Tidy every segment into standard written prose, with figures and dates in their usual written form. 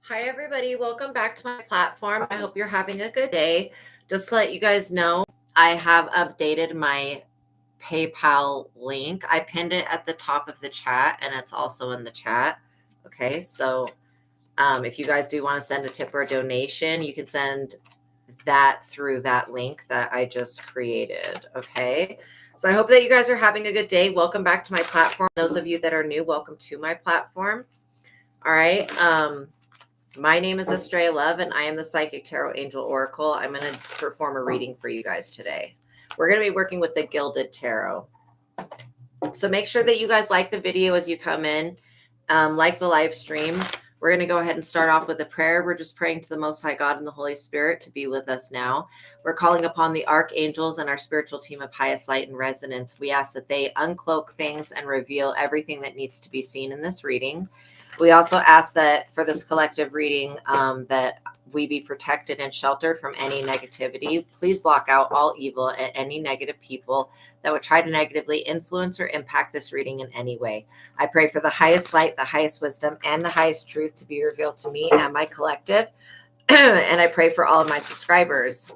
Hi, everybody. Welcome back to my platform. I hope you're having a good day. Just to let you guys know, I have updated my PayPal link. I pinned it at the top of the chat, and it's also in the chat. Okay, so if you guys do want to send a tip or a donation, you can send that through that link that I just created. Okay, so I hope that you guys are having a good day. Welcome back to my platform. Those of you that are new, welcome to my platform. All right. My name is ASTRAEA Love, and I am the Psychic Tarot Angel Oracle. I'm going to perform a reading for you guys today. We're going to be working with the Gilded Tarot. So make sure that you guys like the video as you come in, like the live stream. We're going to go ahead and start off with a prayer. We're just praying to the Most High God and the Holy Spirit to be with us now. We're calling upon the archangels and our spiritual team of highest light and resonance. We ask that they uncloak things and reveal everything that needs to be seen in this reading. We also ask that for this collective reading that we be protected and sheltered from any negativity. Please block out all evil and any negative people that would try to negatively influence or impact this reading in any way. I pray for the highest light, the highest wisdom, and the highest truth to be revealed to me and my collective. And I pray for all of my subscribers.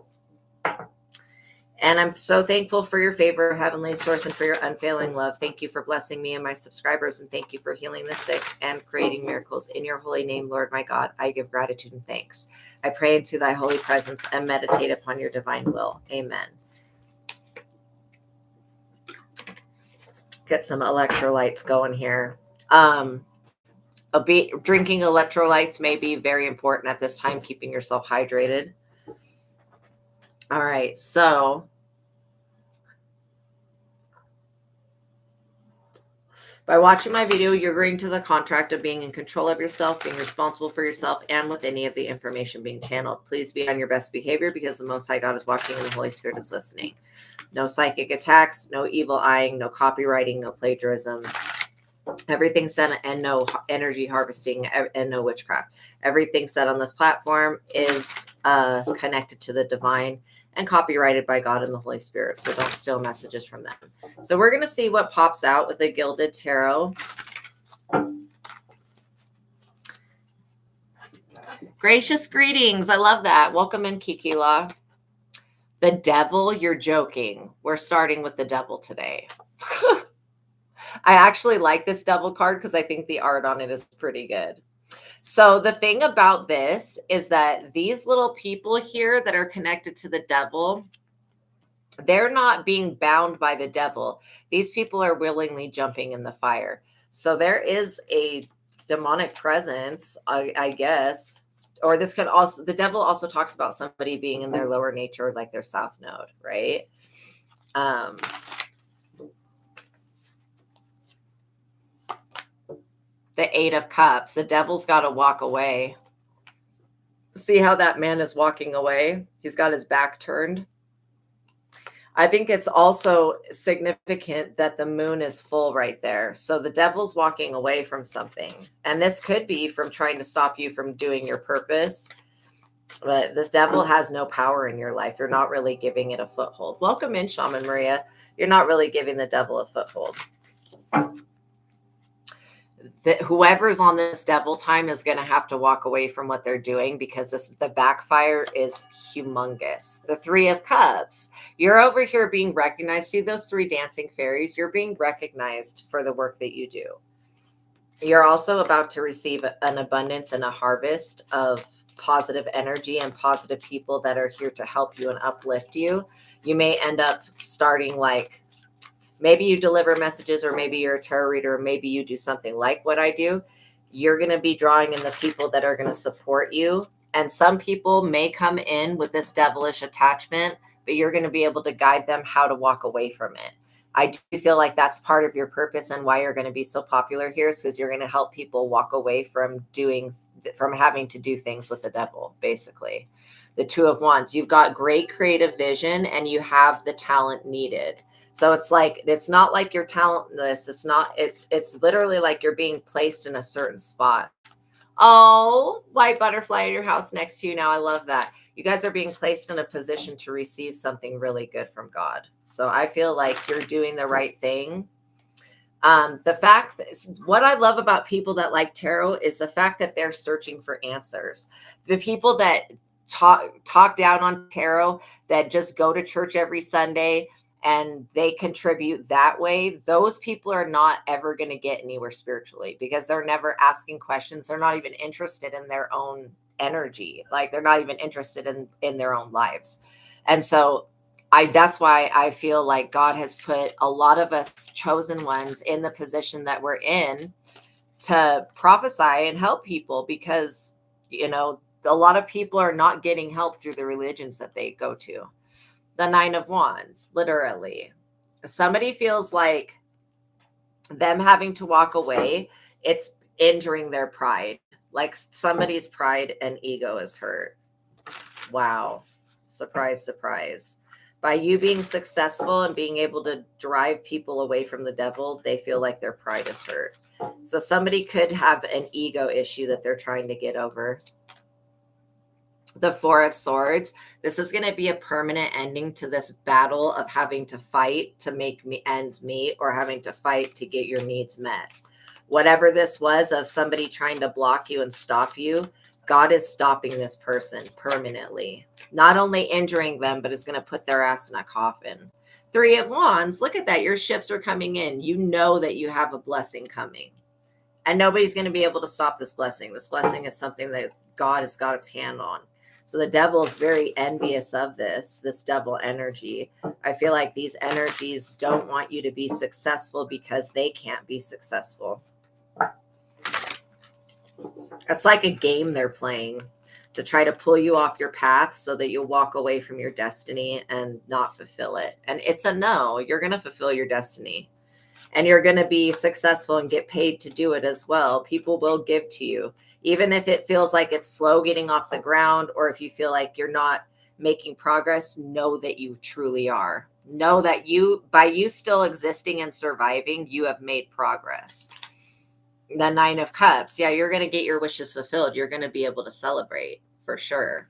And I'm so thankful for your favor, Heavenly Source, and for your unfailing love. Thank you for blessing me and my subscribers, and thank you for healing the sick and creating miracles. In your holy name, Lord my God, I give gratitude and thanks. I pray into thy holy presence and meditate upon your divine will. Amen. Get some electrolytes going here. Drinking electrolytes may be very important at this time, keeping yourself hydrated. All right, so by watching my video, you're agreeing to the contract of being in control of yourself, being responsible for yourself, and with any of the information being channeled. Please be on your best behavior because the Most High God is watching and the Holy Spirit is listening. No psychic attacks, no evil eyeing, no copywriting, no plagiarism. Everything said, and no energy harvesting, and no witchcraft. Everything said on this platform is connected to the divine and copyrighted by God and the Holy Spirit. So don't steal messages from them. So we're going to see what pops out with the Gilded Tarot. Gracious greetings. I love that. Welcome in, Kikila. The Devil, you're joking. We're starting with the Devil today. I actually like this Devil card because I think the art on it is pretty good. So the thing about this is that these little people here that are connected to the devil, they're not being bound by the devil. These people are willingly jumping in the fire. So there is a demonic presence, I guess. Or this could also, the devil also talks about somebody being in their lower nature, like their south node, right? The Eight of Cups. The devil's got to walk away. See how that man is walking away? He's got his back turned. I think it's also significant that the moon is full right there. So the devil's walking away from something. And this could be from trying to stop you from doing your purpose. But this devil has no power in your life. You're not really giving it a foothold. Welcome in, Shaman Maria. You're not really giving the devil a foothold. Whoever's on this devil time is going to have to walk away from what they're doing because the backfire is humongous. The Three of Cups. You're over here being recognized. See those three dancing fairies? You're being recognized for the work that you do. You're also about to receive an abundance and a harvest of positive energy and positive people that are here to help you and uplift you. You may end up starting like, maybe you deliver messages, or maybe you're a tarot reader, or maybe you do something like what I do. You're going to be drawing in the people that are going to support you. And some people may come in with this devilish attachment, but you're going to be able to guide them how to walk away from it. I do feel like that's part of your purpose and why you're going to be so popular here is because you're going to help people walk away from having to do things with the devil, basically. The Two of Wands. You've got great creative vision and you have the talent needed. So it's like, it's not like you're talentless. It's literally like you're being placed in a certain spot. Oh, white butterfly in your house next to you now. I love that. You guys are being placed in a position to receive something really good from God. So I feel like you're doing the right thing. What I love about people that like tarot is the fact that they're searching for answers. The people that talk down on tarot, that just go to church every Sunday and they contribute that way, those people are not ever going to get anywhere spiritually, because they're never asking questions. They're not even interested in their own energy. Like, they're not even interested in their own lives. And so that's why I feel like God has put a lot of us chosen ones in the position that we're in to prophesy and help people, because, a lot of people are not getting help through the religions that they go to. The 9 of Wands, literally. Somebody feels like them having to walk away, it's injuring their pride. Like, somebody's pride and ego is hurt. Wow. Surprise, surprise. By you being successful and being able to drive people away from the devil, they feel like their pride is hurt. So somebody could have an ego issue that they're trying to get over. The 4 of Swords. This is going to be a permanent ending to this battle of having to fight to make ends meet, or having to fight to get your needs met. Whatever this was of somebody trying to block you and stop you, God is stopping this person permanently. Not only injuring them, but it's going to put their ass in a coffin. 3 of Wands, look at that. Your ships are coming in. You know that you have a blessing coming. And nobody's going to be able to stop this blessing. This blessing is something that God has got its hand on. So the devil is very envious of this devil energy. I feel like these energies don't want you to be successful because they can't be successful. It's like a game they're playing to try to pull you off your path so that you'll walk away from your destiny and not fulfill it. And it's a no. You're going to fulfill your destiny. And you're going to be successful and get paid to do it as well. People will give to you. Even if it feels like it's slow getting off the ground, or if you feel like you're not making progress, know that you truly are. Know that by you still existing and surviving, you have made progress. The 9 of Cups. Yeah, you're going to get your wishes fulfilled. You're going to be able to celebrate for sure.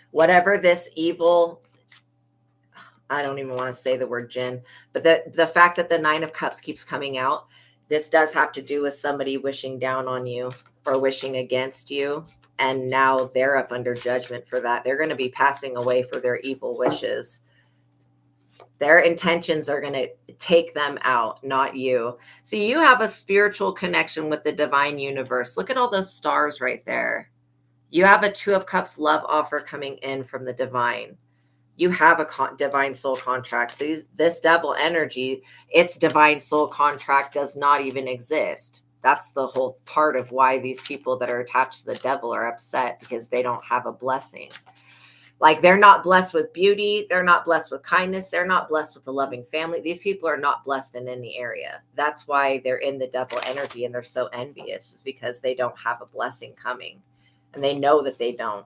Whatever this evil, I don't even want to say the word jinn, but the fact that the 9 of Cups keeps coming out, this does have to do with somebody wishing down on you or wishing against you. And now they're up under judgment for that. They're going to be passing away for their evil wishes. Their intentions are going to take them out, not you. See, you have a spiritual connection with the divine universe. Look at all those stars right there. You have a 2 of Cups love offer coming in from the divine. You have a divine soul contract. This devil energy, its divine soul contract does not even exist. That's the whole part of why these people that are attached to the devil are upset, because they don't have a blessing. Like, they're not blessed with beauty. They're not blessed with kindness. They're not blessed with a loving family. These people are not blessed in any area. That's why they're in the devil energy and they're so envious, is because they don't have a blessing coming. And they know that they don't.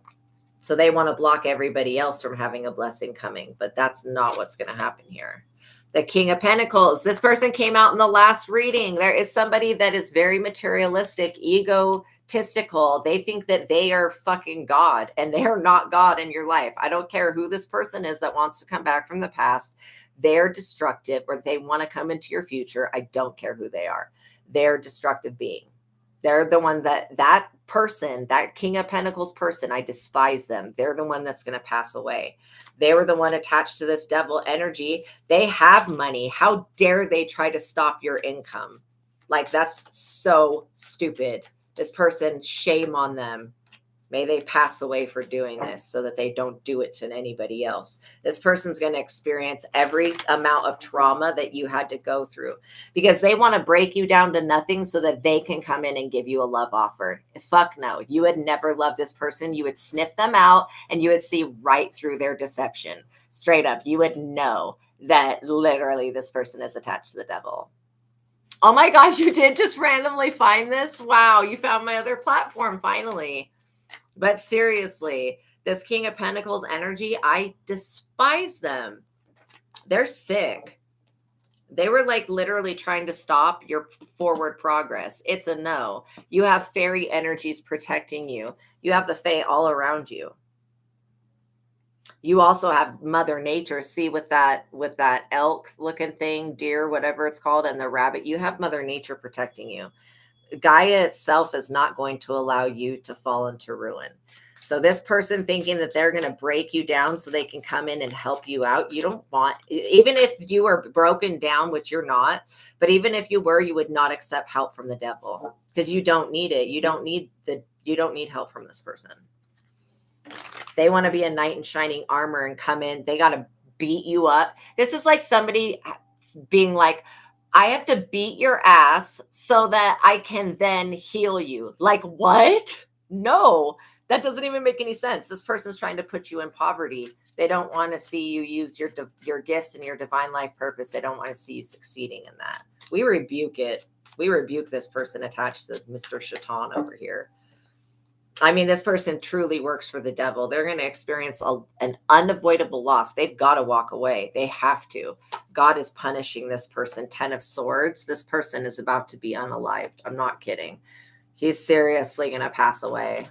So they want to block everybody else from having a blessing coming. But that's not what's going to happen here. The King of Pentacles. This person came out in the last reading. There is somebody that is very materialistic, egotistical. They think that they are fucking God, and they are not God in your life. I don't care who this person is that wants to come back from the past. They're destructive, or they want to come into your future. I don't care who they are. They're destructive being. They're the ones that person, that King of Pentacles person, I despise them. They're the one that's going to pass away. They were the one attached to this devil energy. They have money. How dare they try to stop your income? Like, that's so stupid. This person, shame on them. May they pass away for doing this, so that they don't do it to anybody else. This person's going to experience every amount of trauma that you had to go through, because they want to break you down to nothing so that they can come in and give you a love offer. Fuck no. You would never love this person. You would sniff them out and you would see right through their deception. Straight up. You would know that literally this person is attached to the devil. Oh my gosh, you did just randomly find this? Wow, you found my other platform finally. But seriously, this King of Pentacles energy, I despise them. They're sick. They were like literally trying to stop your forward progress. It's a no. You have fairy energies protecting you. You have the fae all around you. You also have Mother Nature. See, with that elk looking thing, deer, whatever it's called, and the rabbit, you have Mother Nature protecting you. Gaia itself is not going to allow you to fall into ruin. So this person thinking that they're going to break you down so they can come in and help you out, you don't want, even if you are broken down, which you're not, but even if you were, you would not accept help from the devil because you don't need it. You don't need help from this person. They want to be a knight in shining armor and come in. They got to beat you up. This is like somebody being like, I have to beat your ass so that I can then heal you. Like, what? No, that doesn't even make any sense. This person's trying to put you in poverty. They don't want to see you use your gifts and your divine life purpose. They don't want to see you succeeding in that. We rebuke it. We rebuke this person attached to Mr. Shaitan over here. I mean, this person truly works for the devil. They're going to experience an unavoidable loss. They've got to walk away. They have to. God is punishing this person. 10 of Swords. This person is about to be unalived. I'm not kidding. He's seriously going to pass away.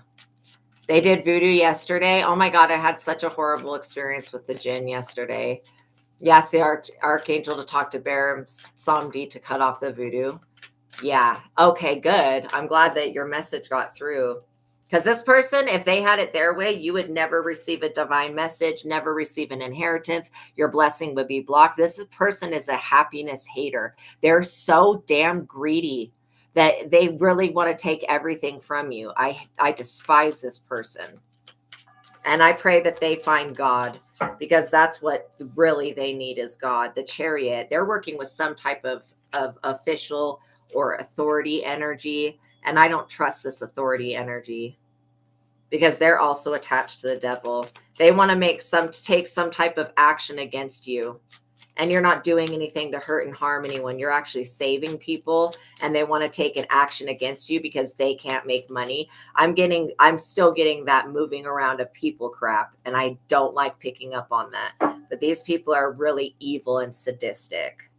They did voodoo yesterday. Oh my God, I had such a horrible experience with the jinn yesterday. Yes, the archangel to talk to Bharam, Psalm D to cut off the voodoo. Yeah. Okay, good. I'm glad that your message got through. Because this person, if they had it their way, you would never receive a divine message, never receive an inheritance. Your blessing would be blocked. This person is a happiness hater. They're so damn greedy that they really want to take everything from you. I despise this person. And I pray that they find God, because that's what really they need is God. The Chariot, they're working with some type of official or authority energy. And I don't trust this authority energy because they're also attached to the devil. They want to take some type of action against you. And you're not doing anything to hurt and harm anyone. You're actually saving people, and they want to take an action against you because they can't make money. I'm still getting that moving around of people crap, and I don't like picking up on that. But these people are really evil and sadistic.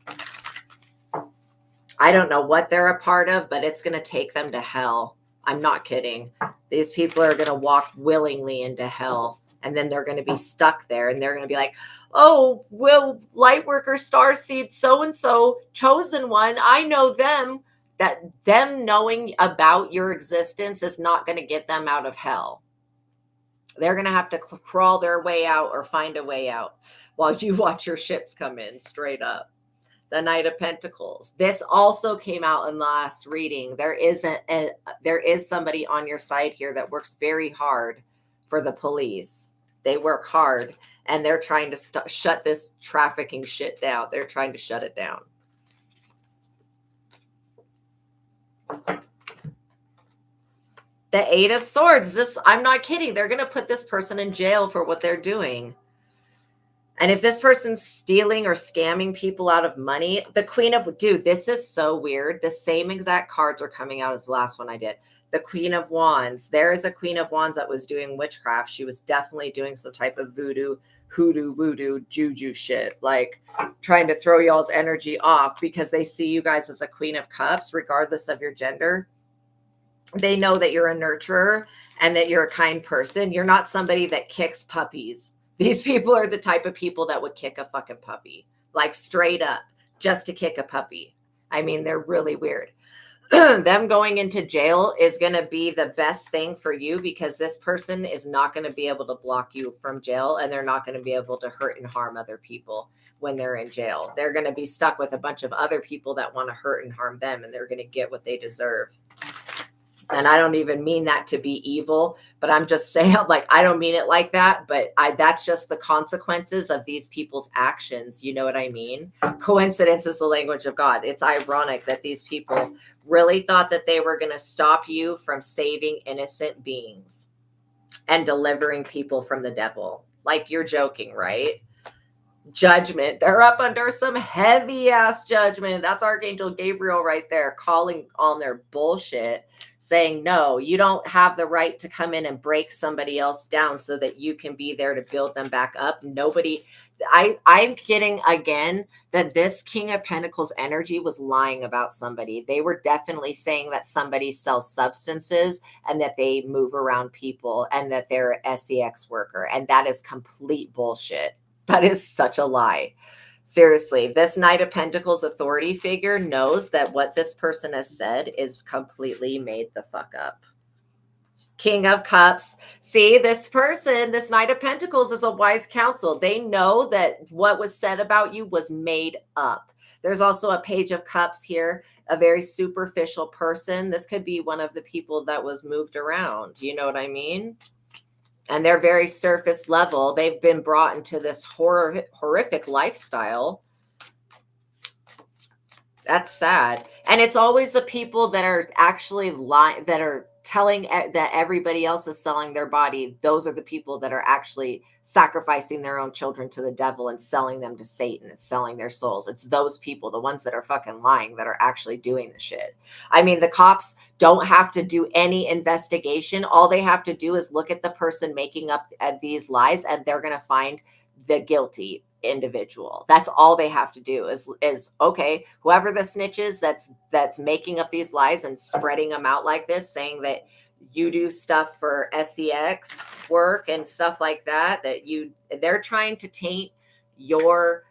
I don't know what they're a part of, but it's going to take them to hell. I'm not kidding. These people are going to walk willingly into hell, and then they're going to be stuck there, and they're going to be like, oh, well, Lightworker, Starseed, so-and-so, chosen one, I know them. That them knowing about your existence is not going to get them out of hell. They're going to have to crawl their way out or find a way out while you watch your ships come in straight up. The Knight of Pentacles. This also came out in the last reading. There is somebody on your side here that works very hard for the police. They work hard, and they're trying to shut this trafficking shit down. They're trying to shut it down. The Eight of Swords. I'm not kidding. They're going to put this person in jail for what they're doing. And if this person's stealing or scamming people out of money, the Queen of, dude, this is so weird. The same exact cards are coming out as the last one I did. The Queen of Wands. There is a Queen of Wands that was doing witchcraft. She was definitely doing some type of voodoo, juju shit, like trying to throw y'all's energy off because they see you guys as a Queen of Cups, regardless of your gender. They know that you're a nurturer and that you're a kind person. You're not somebody that kicks puppies. These people are the type of people that would kick a fucking puppy, like straight up, just to kick a puppy. I mean, they're really weird. Them going into jail is going to be the best thing for you because this person is not going to be able to block you from jail, and they're not going to be able to hurt and harm other people when they're in jail. They're going to be stuck with a bunch of other people that want to hurt and harm them, and they're going to get what they deserve. And I don't even mean that to be evil, but I'm just saying, like, I don't mean it like that, but that's just the consequences of these people's actions. You know what I mean? Coincidence is the language of God. It's ironic that these people really thought that they were going to stop you from saving innocent beings and delivering people from the devil. Like, you're joking, right? Judgment. They're up under some heavy ass judgment. That's Archangel Gabriel right there, calling on their bullshit, saying, no, you don't have the right to come in and break somebody else down so that you can be there to build them back up. Nobody, I'm getting again that this King of Pentacles energy was lying about somebody. They were definitely saying that somebody sells substances and that they move around people and that they're an SEX worker. And that is complete bullshit. That is such a lie. Seriously, this Knight of Pentacles authority figure knows that what this person has said is completely made the fuck up. King of Cups. See, this person, this Knight of Pentacles is a wise counsel. They know that what was said about you was made up. There's also a Page of Cups here, a very superficial person. This could be one of the people that was moved around. You know what I mean? And they're very surface level. They've been brought into this horrific lifestyle. That's sad. And it's always the people that are actually lying, that are telling that everybody else is selling their body. Those are the people that are actually sacrificing their own children to the devil and selling them to Satan and selling their souls. It's those people, the ones that are fucking lying, that are actually doing the shit. I mean, the cops don't have to do any investigation. All they have to do is look at the person making up these lies, and they're going to find the guilty individual. That's all they have to do is okay, whoever the snitch is that's making up these lies and spreading them out like this, saying that you do stuff for SEX work and stuff like that, they're trying to taint your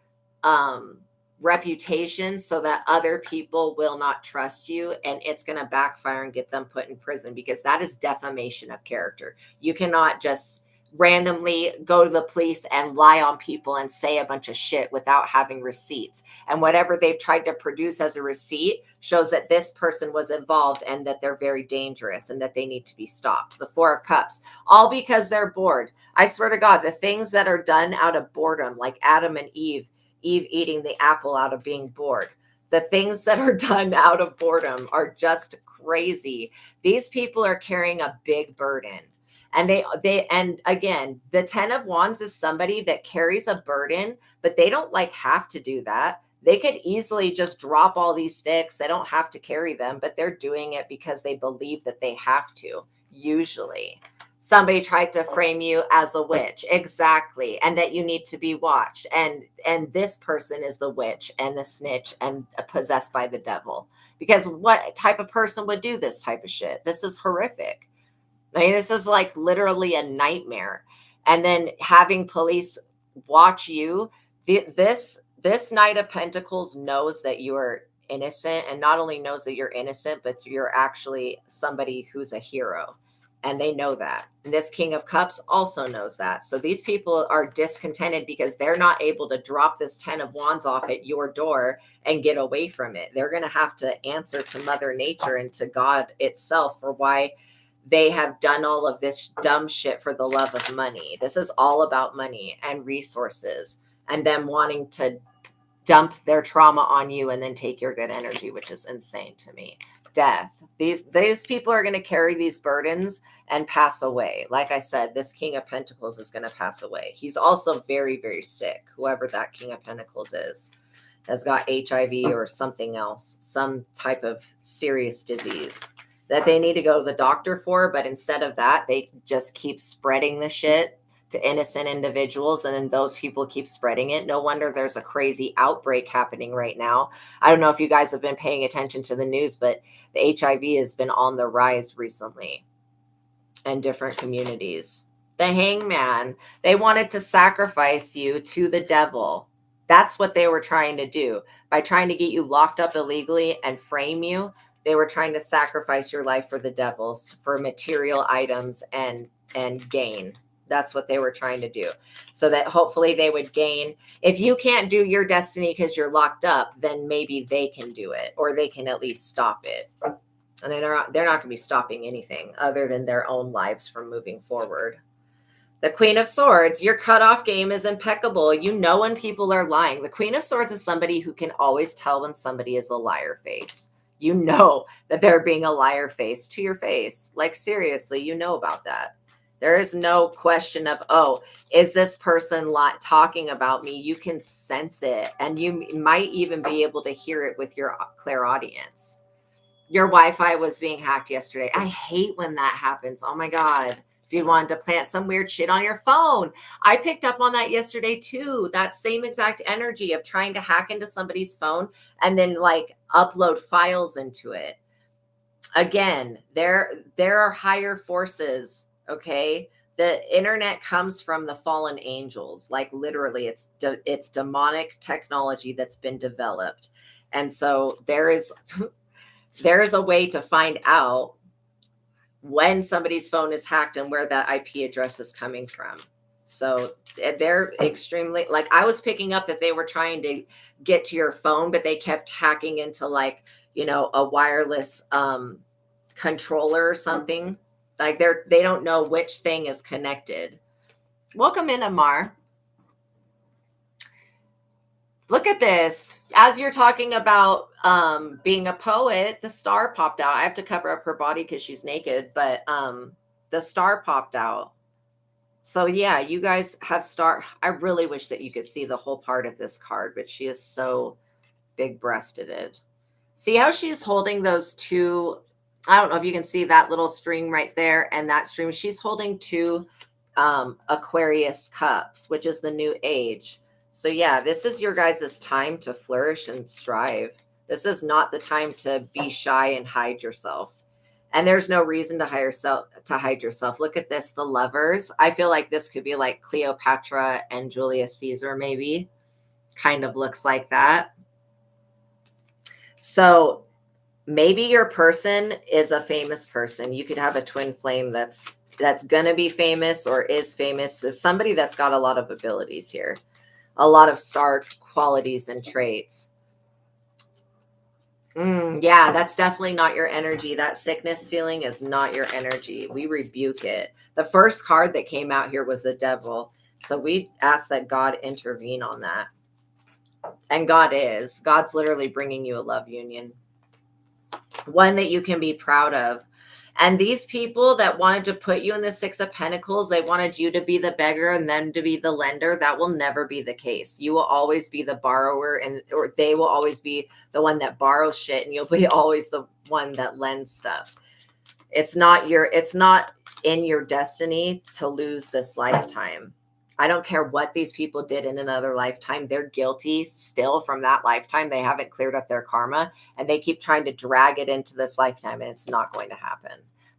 reputation so that other people will not trust you, and it's going to backfire and get them put in prison, because that is defamation of character. You cannot just randomly go to the police and lie on people and say a bunch of shit without having receipts. And whatever they've tried to produce as a receipt shows that this person was involved and that they're very dangerous and that they need to be stopped. The Four of Cups, all because they're bored. I swear to God, the things that are done out of boredom, like Adam and Eve eating the apple out of being bored. The things that are done out of boredom are just crazy. These people are carrying a big burden. And and again, the 10 of Wands is somebody that carries a burden, but they don't have to do that. They could easily just drop all these sticks. They don't have to carry them, but they're doing it because they believe that they have to. Usually somebody tried to frame you as a witch. Exactly. And that you need to be watched. And this person is the witch and the snitch and possessed by the devil, because what type of person would do this type of shit? This is horrific. I mean, this is like literally a nightmare. And then having police watch you. This Knight of Pentacles knows that you are innocent, and not only knows that you're innocent, but you're actually somebody who's a hero. And they know that. And this King of Cups also knows that. So these people are discontented because they're not able to drop this 10 of Wands off at your door and get away from it. They're going to have to answer to Mother Nature and to God itself for why they have done all of this dumb shit for the love of money. This is all about money and resources and them wanting to dump their trauma on you and then take your good energy, which is insane to me. Death. These people are going to carry these burdens and pass away. Like I said, this King of Pentacles is going to pass away. He's also very, very sick. Whoever that King of Pentacles is has got HIV or something else, some type of serious disease that they need to go to the doctor for. But instead of that, they just keep spreading the shit to innocent individuals. And then those people keep spreading it. No wonder there's a crazy outbreak happening right now. I don't know if you guys have been paying attention to the news, but the HIV has been on the rise recently in different communities. The Hangman, they wanted to sacrifice you to the devil. That's what they were trying to do. By trying to get you locked up illegally and frame you, they were trying to sacrifice your life for the devils, for material items and gain. That's what they were trying to do. So that hopefully they would gain. If you can't do your destiny because you're locked up, then maybe they can do it, or they can at least stop it. And they're not going to be stopping anything other than their own lives from moving forward. The Queen of Swords, your cutoff game is impeccable. You know when people are lying. The Queen of Swords is somebody who can always tell when somebody is a liar face. You know that they're being a liar face to your face. Like, seriously, you know about that. There is no question of, oh, is this person talking about me? You can sense it, and you might even be able to hear it with your clairaudience. Your Wi-Fi was being hacked yesterday. I hate when that happens. Oh my God. Dude wanted to plant some weird shit on your phone. I picked up on that yesterday too. That same exact energy of trying to hack into somebody's phone and then like upload files into it. Again, there are higher forces, okay? The internet comes from the fallen angels. Like literally it's demonic technology that's been developed. And so there is a way to find out when somebody's phone is hacked and where that IP address is coming from. So they're extremely, like, I was picking up that they were trying to get to your phone, but they kept hacking into like, you know, a wireless controller or something. Like they don't know which thing is connected. Welcome in, Amar. Look at this. As you're talking about being a poet, the star popped out. I have to cover up her body because she's naked, but the star popped out. So yeah, you guys have star. I really wish that you could see the whole part of this card, but she is so big-breasted. See how she's holding those two, I don't know if you can see that little string right there and that string. She's holding two Aquarius cups, which is the new age. So yeah, this is your guys' time to flourish and strive. This is not the time to be shy and hide yourself. And there's no reason to hide yourself. Look at this, the Lovers. I feel like this could be like Cleopatra and Julius Caesar, maybe. Kind of looks like that. So maybe your person is a famous person. You could have a twin flame that's going to be famous or is famous. There's somebody that's got a lot of abilities here. A lot of star qualities and traits. Yeah, that's definitely not your energy. That sickness feeling is not your energy. We rebuke it. The first card that came out here was the Devil. So we ask that God intervene on that. And God's literally bringing you a love union. One that you can be proud of. And these people that wanted to put you in the Six of Pentacles, they wanted you to be the beggar and them to be the lender. That will never be the case. You will always be the borrower, or they will always be the one that borrows shit, and you'll be always the one that lends stuff. It's not in your destiny to lose this lifetime. I don't care what these people did in another lifetime. They're guilty still from that lifetime. They haven't cleared up their karma, and they keep trying to drag it into this lifetime, and it's not going to happen.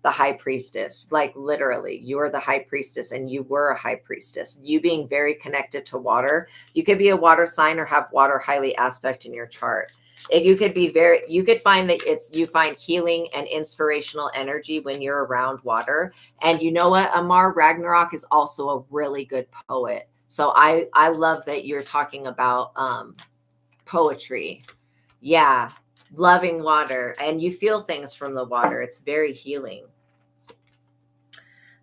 The High Priestess, like literally, you are the High Priestess, and you were a High Priestess. You being very connected to water. You could be a water sign or have water highly aspect in your chart. You could find that you find healing and inspirational energy when you're around water. And you know what? Amar Ragnarok is also a really good poet. So I love that you're talking about poetry. Yeah. Loving water, and you feel things from the water. It's very healing.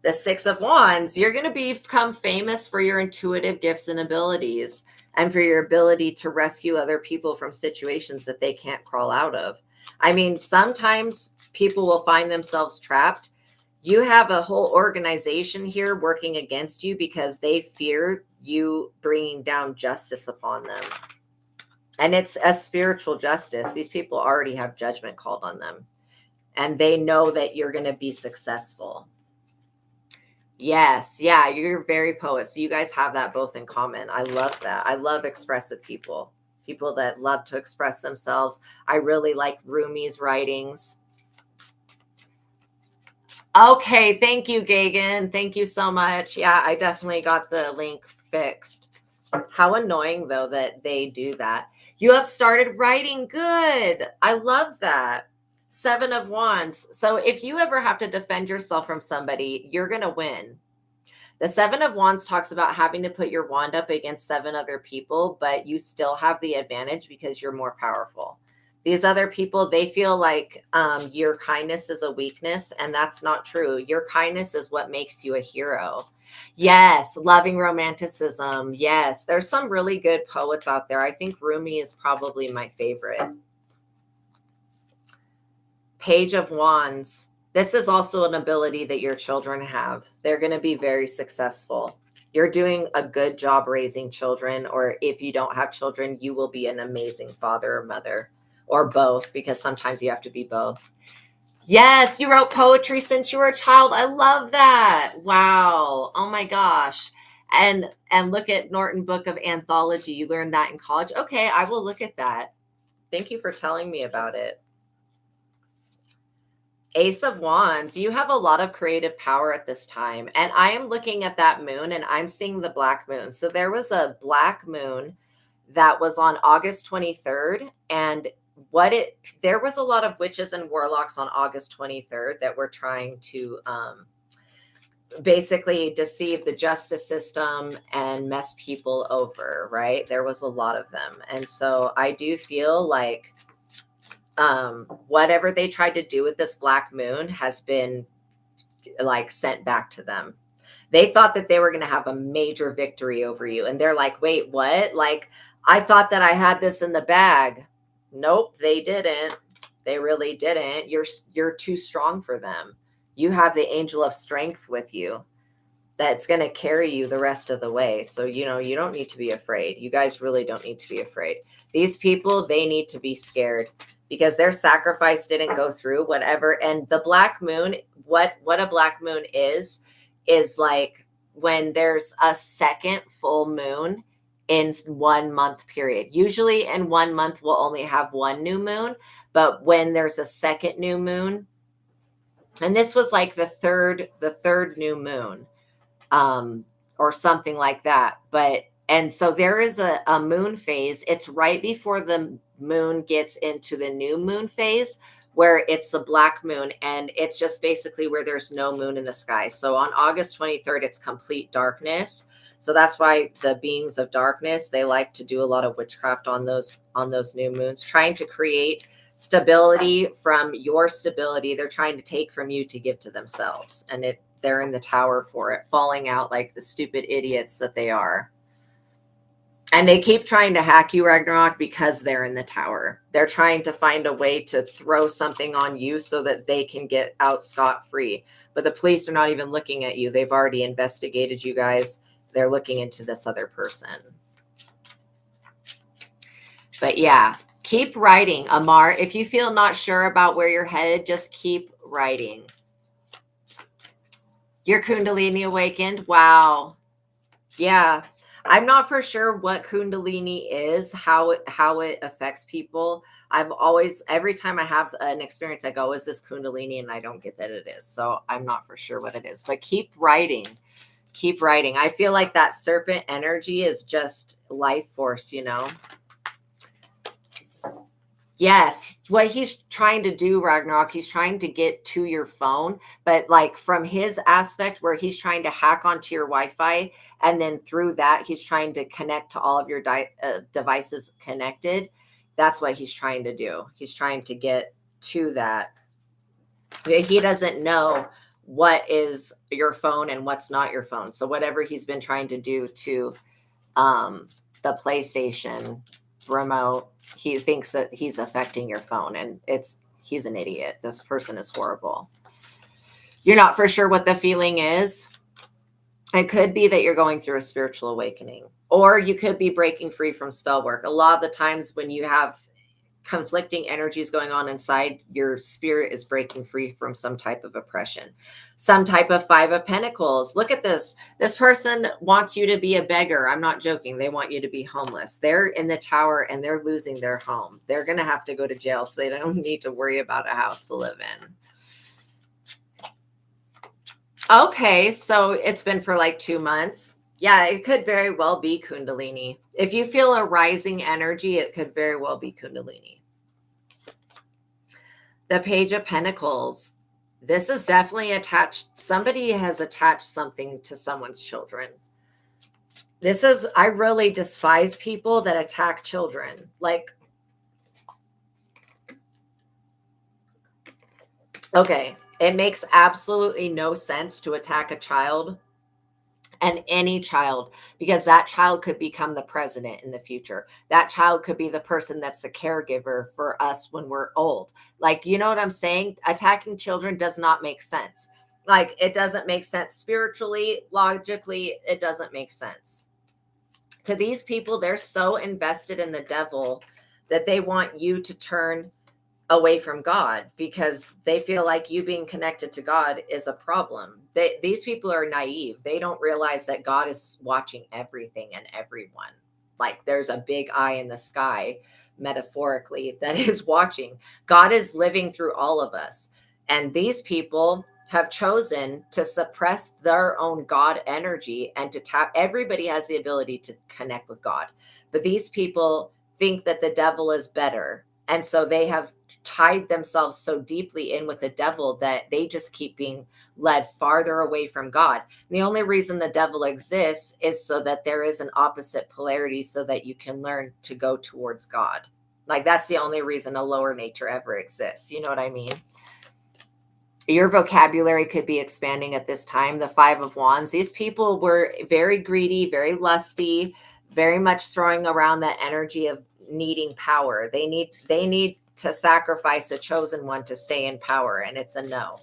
The Six of Wands, you're going to become famous for your intuitive gifts and abilities, and for your ability to rescue other people from situations that they can't crawl out of. I mean, sometimes people will find themselves trapped. You have a whole organization here working against you because they fear you bringing down justice upon them. And it's a spiritual justice. These people already have judgment called on them, and they know that you're going to be successful. Yes. Yeah. You're very poet. So you guys have that both in common. I love that. I love expressive people that love to express themselves. I really like Rumi's writings. Okay. Thank you, Gagan. Thank you so much. Yeah, I definitely got the link fixed. How annoying, though, that they do that. You have started writing. Good. I love that. Seven of Wands. So if you ever have to defend yourself from somebody, you're going to win. The Seven of Wands talks about having to put your wand up against 7 other people, but you still have the advantage because you're more powerful. These other people, they feel like your kindness is a weakness, and that's not true. Your kindness is what makes you a hero. Yes, loving romanticism. Yes, there's some really good poets out there. I think Rumi is probably my favorite. Page of Wands. This is also an ability that your children have. They're going to be very successful. You're doing a good job raising children, or if you don't have children, you will be an amazing father or mother, or both, because sometimes you have to be both. Yes, you wrote poetry since you were a child. I love that. Wow. Oh my gosh. And look at Norton Book of Anthology. You learned that in college. Okay, I will look at that. Thank you for telling me about it. Ace of Wands, you have a lot of creative power at this time. And I am looking at that moon and I'm seeing the black moon. So there was a black moon that was on August 23rd. And there was a lot of witches and warlocks on August 23rd that were trying to basically deceive the justice system and mess people over, right? There was a lot of them. And so I do feel like whatever they tried to do with this black moon has been like sent back to them. They thought that they were going to have a major victory over you. And they're like, wait, what? Like, I thought that I had this in the bag. Nope, they didn't. They really didn't. You're too strong for them. You have the angel of strength with you that's going to carry you the rest of the way. So, you don't need to be afraid. You guys really don't need to be afraid. These people, they need to be scared because their sacrifice didn't go through, whatever. And the black moon, what a black moon is like when there's a second full moon in 1 month period. Usually in 1 month, we'll only have one new moon, but when there's a second new moon, and this was like the third new moon, or something like that. And so there is a moon phase. It's right before the moon gets into the new moon phase where it's the black moon. And it's just basically where there's no moon in the sky. So on August 23rd, it's complete darkness. So that's why the beings of darkness, they like to do a lot of witchcraft on those new moons, trying to create stability from your stability. They're trying to take from you to give to themselves. And they're in the tower for it, falling out like the stupid idiots that they are. And they keep trying to hack you, Ragnarok, because they're in the tower. They're trying to find a way to throw something on you so that they can get out scot-free. But the police are not even looking at you. They've already investigated you guys. They're looking into this other person. But yeah, keep writing, Amar. If you feel not sure about where you're headed, just keep writing. Your Kundalini awakened. Wow. Yeah. I'm not for sure what Kundalini is, how it affects people. Every time I have an experience, I go, is this Kundalini? And I don't get that it is. So I'm not for sure what it is, but keep writing. Keep writing. I feel like that serpent energy is just life force, Yes, what he's trying to do, Ragnarok, he's trying to get to your phone, but like from his aspect where he's trying to hack onto your Wi-Fi, and then through that, he's trying to connect to all of your devices connected. That's what he's trying to do. He's trying to get to that. He doesn't know what is your phone and what's not your phone. So whatever he's been trying to do to the PlayStation remote, he thinks that he's affecting your phone, and he's an idiot. This person is horrible. You're not for sure what the feeling is. It could be that you're going through a spiritual awakening, or you could be breaking free from spell work. A lot of the times when you have conflicting energies going on inside, your spirit is breaking free from some type of oppression, some type of 5 of Pentacles. Look at this. This person wants you to be a beggar. I'm not joking. They want you to be homeless. They're in the tower and they're losing their home. They're going to have to go to jail, so they don't need to worry about a house to live in. Okay, so it's been for like 2 months. Yeah, it could very well be Kundalini. If you feel a rising energy, it could very well be Kundalini. The Page of Pentacles. This is definitely attached. Somebody has attached something to someone's children. I really despise people that attack children. Like, okay, it makes absolutely no sense to attack a child And any child, because that child could become the president in the future. That child could be the person that's the caregiver for us when we're old. Like, you know what I'm saying? Attacking children does not make sense. Like, it doesn't make sense spiritually, logically, it doesn't make sense. To these people, they're so invested in the devil that they want you to turn away from God because they feel like you being connected to God is a problem. These people are naive. They don't realize that God is watching everything and everyone. Like there's a big eye in the sky, metaphorically, that is watching. God is living through all of us. And these people have chosen to suppress their own God energy and to tap. Everybody has the ability to connect with God. But these people think that the devil is better. And so they have tied themselves so deeply in with the devil that they just keep being led farther away from God. And the only reason the devil exists is so that there is an opposite polarity so that you can learn to go towards God. Like that's the only reason a lower nature ever exists. You know what I mean? Your vocabulary could be expanding at this time. The 5 of Wands. These people were very greedy, very lusty, very much throwing around that energy of needing power. They need to sacrifice a chosen one to stay in power, and it's a no.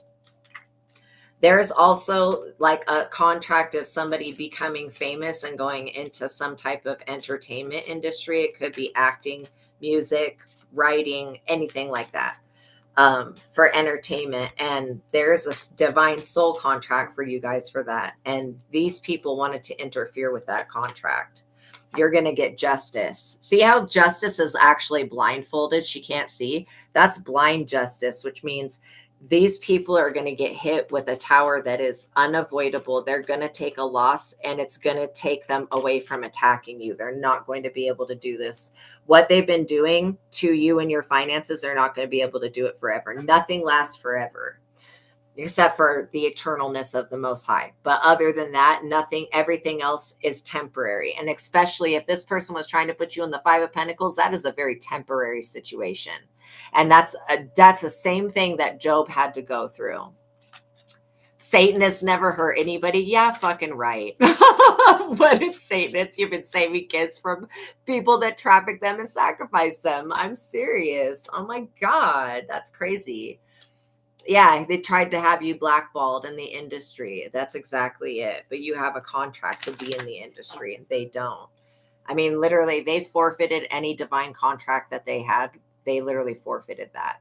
There is also like a contract of somebody becoming famous and going into some type of entertainment industry. It could be acting, music, writing, anything like that, for entertainment. And there's a divine soul contract for you guys for that. And these people wanted to interfere with that contract. You're going to get justice. See how justice is actually blindfolded? She can't see. That's blind justice, which means these people are going to get hit with a tower that is unavoidable. They're going to take a loss and it's going to take them away from attacking you. They're not going to be able to do this. What they've been doing to you and your finances, they're not going to be able to do it forever. Nothing lasts forever, except for the eternalness of the Most High. But other than that, nothing, everything else is temporary. And especially if this person was trying to put you in the 5 of Pentacles, that is a very temporary situation. And that's the same thing that Job had to go through. Satan has never hurt anybody. Yeah, fucking right. But it's Satan. It's you've been saving kids from people that traffic them and sacrifice them. I'm serious. Oh my God, that's crazy. Yeah, they tried to have you blackballed in the industry. That's exactly it. But you have a contract to be in the industry and they don't. I mean, literally, they forfeited any divine contract that they had. They literally forfeited that.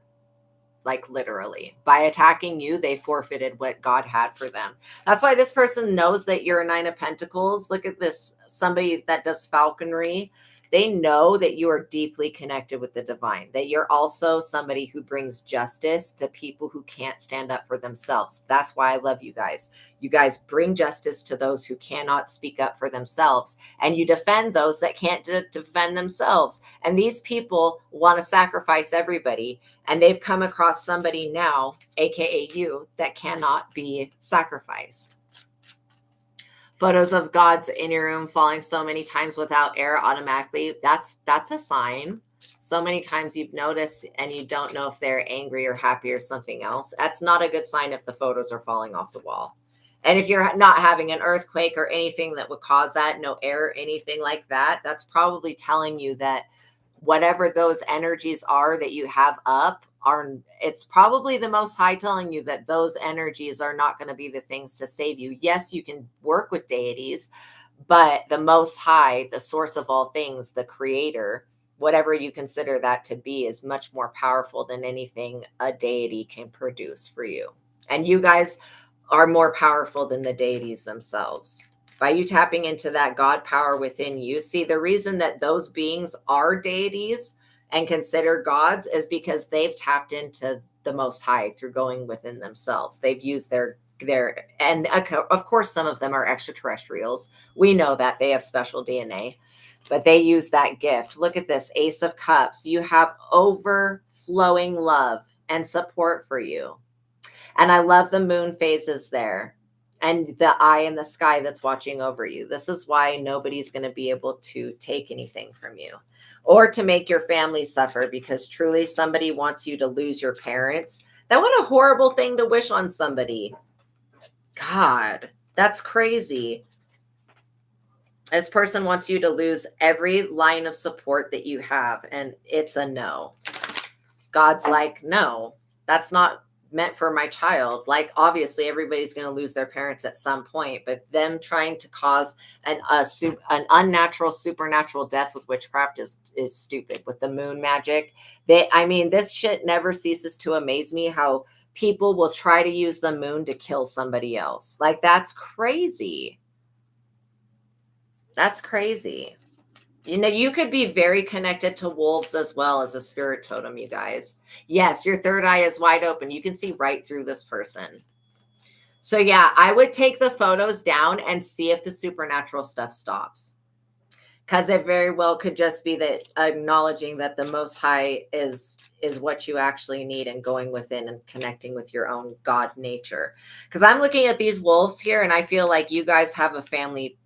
Like literally. By attacking you, they forfeited what God had for them. That's why this person knows that you're a 9 of Pentacles. Look at this. Somebody that does falconry. They know that you are deeply connected with the divine, that you're also somebody who brings justice to people who can't stand up for themselves. That's why I love you guys. You guys bring justice to those who cannot speak up for themselves, and you defend those that can't defend themselves. And these people want to sacrifice everybody, and they've come across somebody now, aka you, that cannot be sacrificed. Photos of God's in your room falling so many times without air automatically. That's a sign. So many times you've noticed and you don't know if they're angry or happy or something else. That's not a good sign if the photos are falling off the wall. And if you're not having an earthquake or anything that would cause that, no air or anything like that, that's probably telling you that whatever those energies are that you have up, it's probably the Most High telling you that those energies are not going to be the things to save you. Yes, you can work with deities, but the Most High, the source of all things, the creator, whatever you consider that to be, is much more powerful than anything a deity can produce for you. And you guys are more powerful than the deities themselves. By you tapping into that God power within you. See, the reason that those beings are deities and consider gods is because they've tapped into the Most High through going within themselves. They've used their and of course some of them are extraterrestrials. We know that they have special DNA, but they use that gift. Look at this Ace of Cups. You have overflowing love and support for you. And I love the moon phases there and the eye in the sky that's watching over you. This is why nobody's going to be able to take anything from you or to make your family suffer, because truly somebody wants you to lose your parents. That what a horrible thing to wish on somebody. God, that's crazy. This person wants you to lose every line of support that you have, and it's a no. God's like, no, that's not meant for my child. Like, obviously, everybody's going to lose their parents at some point, but them trying to cause an unnatural, supernatural death with witchcraft is stupid. With the moon magic, I mean, this shit never ceases to amaze me how people will try to use the moon to kill somebody else. Like, that's crazy. That's crazy. You know, you could be very connected to wolves as well as a spirit totem, you guys. Yes, your third eye is wide open. You can see right through this person. So yeah, I would take the photos down and see if the supernatural stuff stops. Because it very well could just be that acknowledging that the Most High is what you actually need, and going within and connecting with your own God nature. Because I'm looking at these wolves here, and I feel like you guys have a family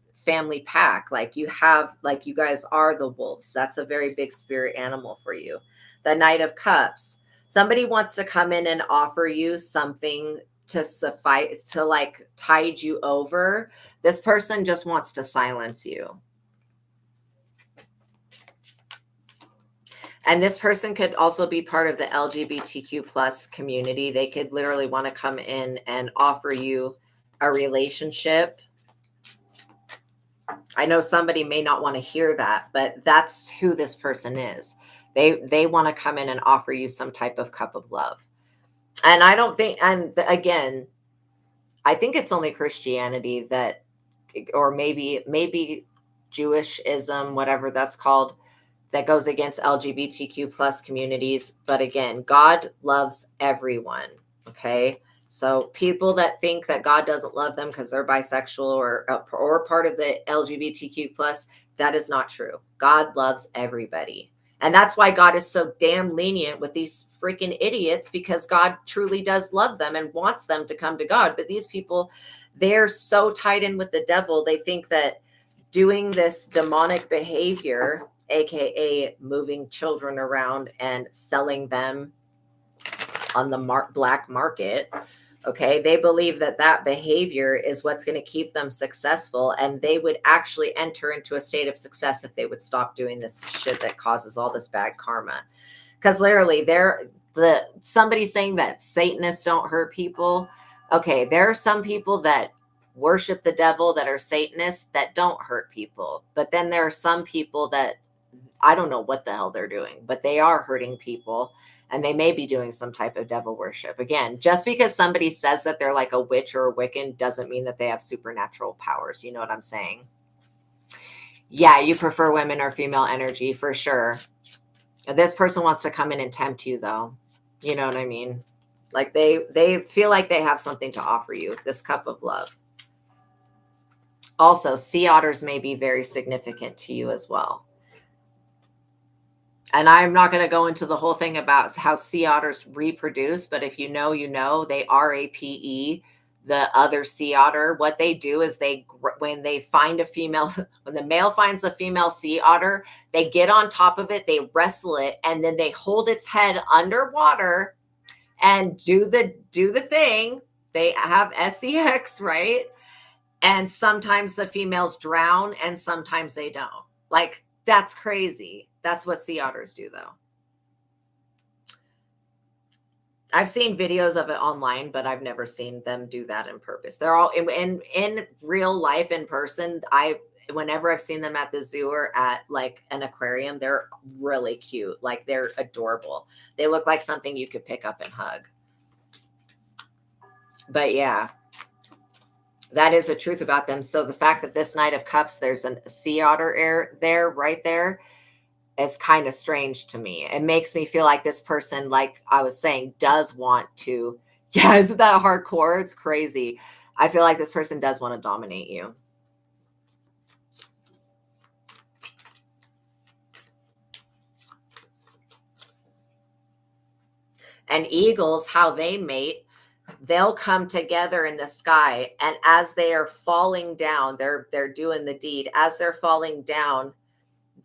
pack. Like you guys are the wolves. That's a very big spirit animal for you. The Knight of Cups. Somebody wants to come in and offer you something to suffice, to like tide you over. This person just wants to silence you. And this person could also be part of the LGBTQ plus community. They could literally want to come in and offer you a relationship. I know somebody may not want to hear that, but that's who this person is. They want to come in and offer you some type of cup of love. And I don't think, and again, I think it's only Christianity that, or maybe Jewishism, whatever that's called, that goes against LGBTQ plus communities. But again, God loves everyone. Okay. So people that think that God doesn't love them because they're bisexual or part of the LGBTQ plus, that is not true. God loves everybody. And that's why God is so damn lenient with these freaking idiots, because God truly does love them and wants them to come to God. But these people, they're so tied in with the devil. They think that doing this demonic behavior, aka moving children around and selling them on the black market, okay, they believe that that behavior is what's going to keep them successful, and they would actually enter into a state of success if they would stop doing this shit that causes all this bad karma. Because literally, somebody saying that Satanists don't hurt people. Okay, there are some people that worship the devil that are Satanists that don't hurt people, but then there are some people that I don't know what the hell they're doing, but they are hurting people, and they may be doing some type of devil worship. Again, just because somebody says that they're like a witch or a Wiccan doesn't mean that they have supernatural powers. You know what I'm saying? Yeah, you prefer women or female energy for sure. This person wants to come in and tempt you, though. You know what I mean? Like they feel like they have something to offer you, this cup of love. Also, sea otters may be very significant to you as well. And I'm not going to go into the whole thing about how sea otters reproduce, but if you know, you know, they RAPE, the other sea otter. What they do is when they find a female, when the male finds a female sea otter, they get on top of it, they wrestle it, and then they hold its head underwater and do the thing. They have sex, right? And sometimes the females drown and sometimes they don't. Like, that's crazy. That's what sea otters do, though. I've seen videos of it online, but I've never seen them do that in purpose. They're all in real life, in person. Whenever I've seen them at the zoo or at like an aquarium, they're really cute. Like, they're adorable. They look like something you could pick up and hug. But yeah, that is the truth about them. So the fact that this Knight of Cups, there's a sea otter right there, is kind of strange to me. It makes me feel like this person, like I was saying, does want to, yeah, isn't that hardcore? It's crazy. I feel like this person does want to dominate you. And eagles, how they mate, they'll come together in the sky, and as they are falling down, they're doing the deed. As they're falling down,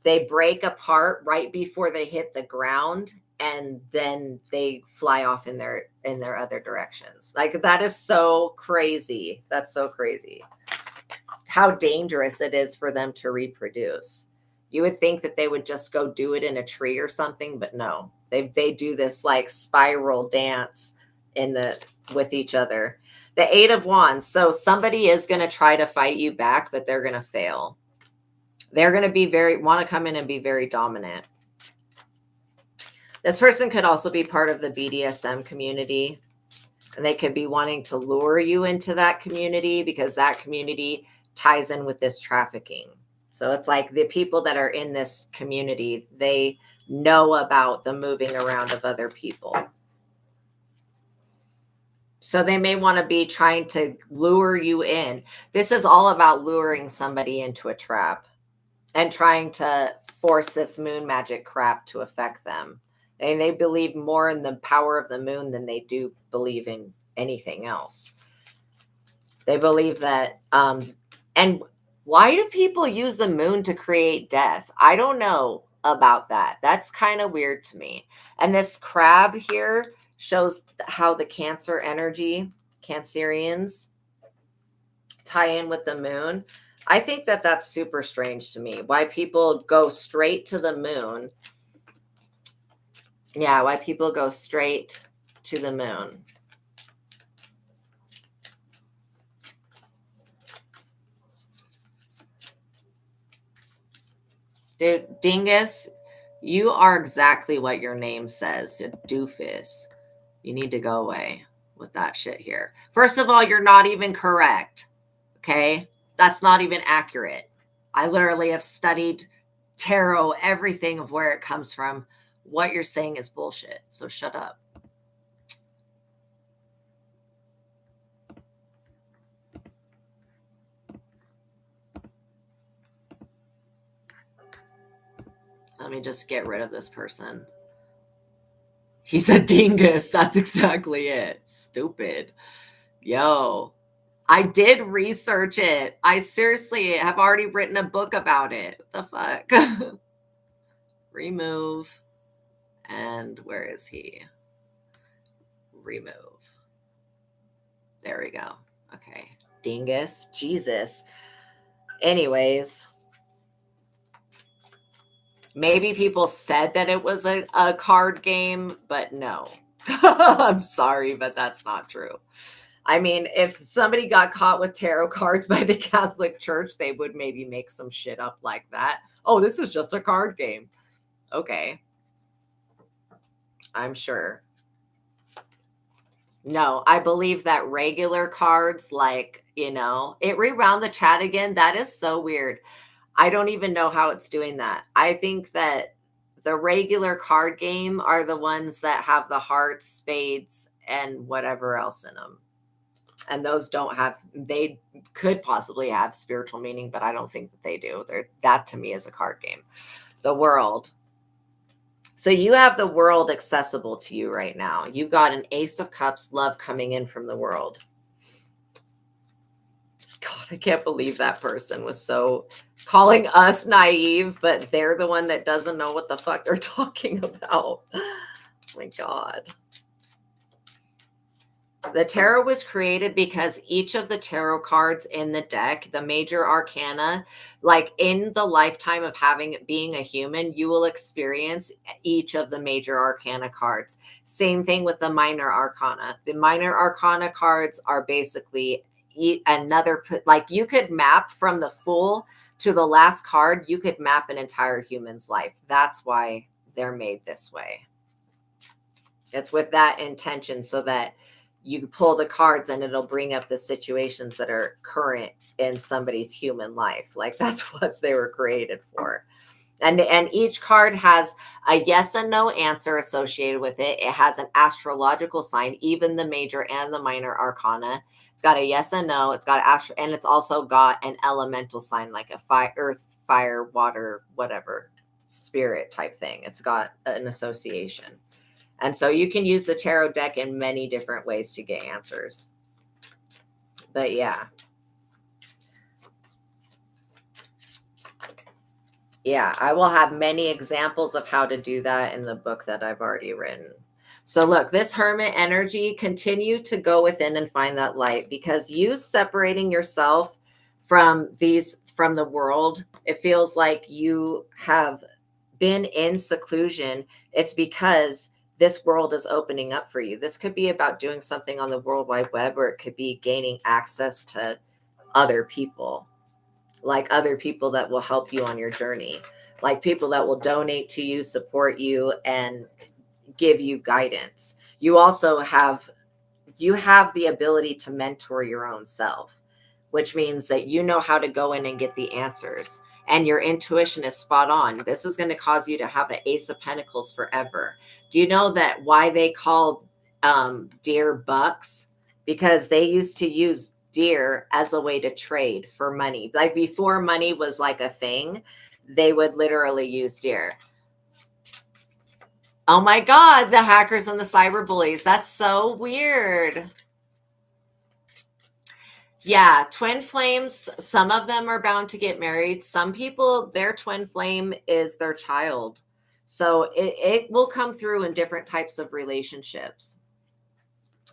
they break apart right before they hit the ground, and then they fly off in their other directions. Like, that is so crazy. That's so crazy. how dangerous it is for them to reproduce. You would think that they would just go do it in a tree or something, but no. They do this like spiral dance with each other. The 8 of Wands. So somebody is going to try to fight you back, but they're going to fail. They're going to want to come in and be very dominant. This person could also be part of the BDSM community, and they could be wanting to lure you into that community because that community ties in with this trafficking. So it's like the people that are in this community, they know about the moving around of other people. So they may want to be trying to lure you in. This is all about luring somebody into a trap and trying to force this moon magic crap to affect them. And they believe more in the power of the moon than they do believe in anything else. They believe that, and why do people use the moon to create death? I don't know about that. That's kind of weird to me. And this crab here shows how the Cancer energy, Cancerians, tie in with the moon. I think that that's super strange to me. Why people go straight to the moon. Yeah, why people go straight to the moon. Dude, dingus, you are exactly what your name says, a doofus. You need to go away with that shit here. First of all, you're not even correct. Okay? That's not even accurate. I literally have studied tarot, everything of where it comes from. What you're saying is bullshit. So shut up. Let me just get rid of this person. He's a dingus. That's exactly it. Stupid. Yo, I did research it. I seriously have already written a book about it. What the fuck? Remove. And where is he? Remove. There we go. Okay. Dingus. Jesus. Anyways. Maybe people said that it was a card game, but no. I'm sorry, but that's not true. I mean, if somebody got caught with tarot cards by the Catholic Church, they would maybe make some shit up like that. Oh, this is just a card game. Okay. I'm sure. No, I believe that regular cards, like, it rewound the chat again. That is so weird. I don't even know how it's doing that. I think that the regular card game are the ones that have the hearts, spades, and whatever else in them. And those they could possibly have spiritual meaning, but I don't think that they do. That to me is a card game. The World. So you have the World accessible to you right now. You've got an Ace of Cups, love coming in from the World. God, I can't believe that person was so calling us naive, but they're the one that doesn't know what the fuck they're talking about. Oh my God. The tarot was created because each of the tarot cards in the deck, the major arcana, like in the lifetime of being a human, you will experience each of the major arcana cards. Same thing with the minor arcana. The minor arcana cards are basically another, like you could map from the Fool to the last card, you could map an entire human's life. That's why they're made this way. It's with that intention so that you pull the cards and it'll bring up the situations that are current in somebody's human life. Like that's what they were created for. And each card has a yes and no answer associated with it. It has an astrological sign, even the major and the minor arcana. It's got a yes and no. It's got and it's also got an elemental sign, like a earth, fire, water, whatever, spirit type thing. It's got an association. And so you can use the tarot deck in many different ways to get answers. But yeah. Yeah, I will have many examples of how to do that in the book that I've already written. So look, this Hermit energy, continue to go within and find that light, because you separating yourself from the world. It feels like you have been in seclusion. It's because this world is opening up for you. This could be about doing something on the World Wide Web, or it could be gaining access to other people, like other people that will help you on your journey, like people that will donate to you, support you, and give you guidance. You also have the ability to mentor your own self, which means that you know how to go in and get the answers, and your intuition is spot on. This is going to cause you to have an Ace of Pentacles forever. Do you know that why they call deer bucks? Because they used to use deer as a way to trade for money. Like before money was like a thing, they would literally use deer. Oh my God, the hackers and the cyber bullies. That's so weird. Yeah, twin flames, some of them are bound to get married. Some people, their twin flame is their child. So it will come through in different types of relationships.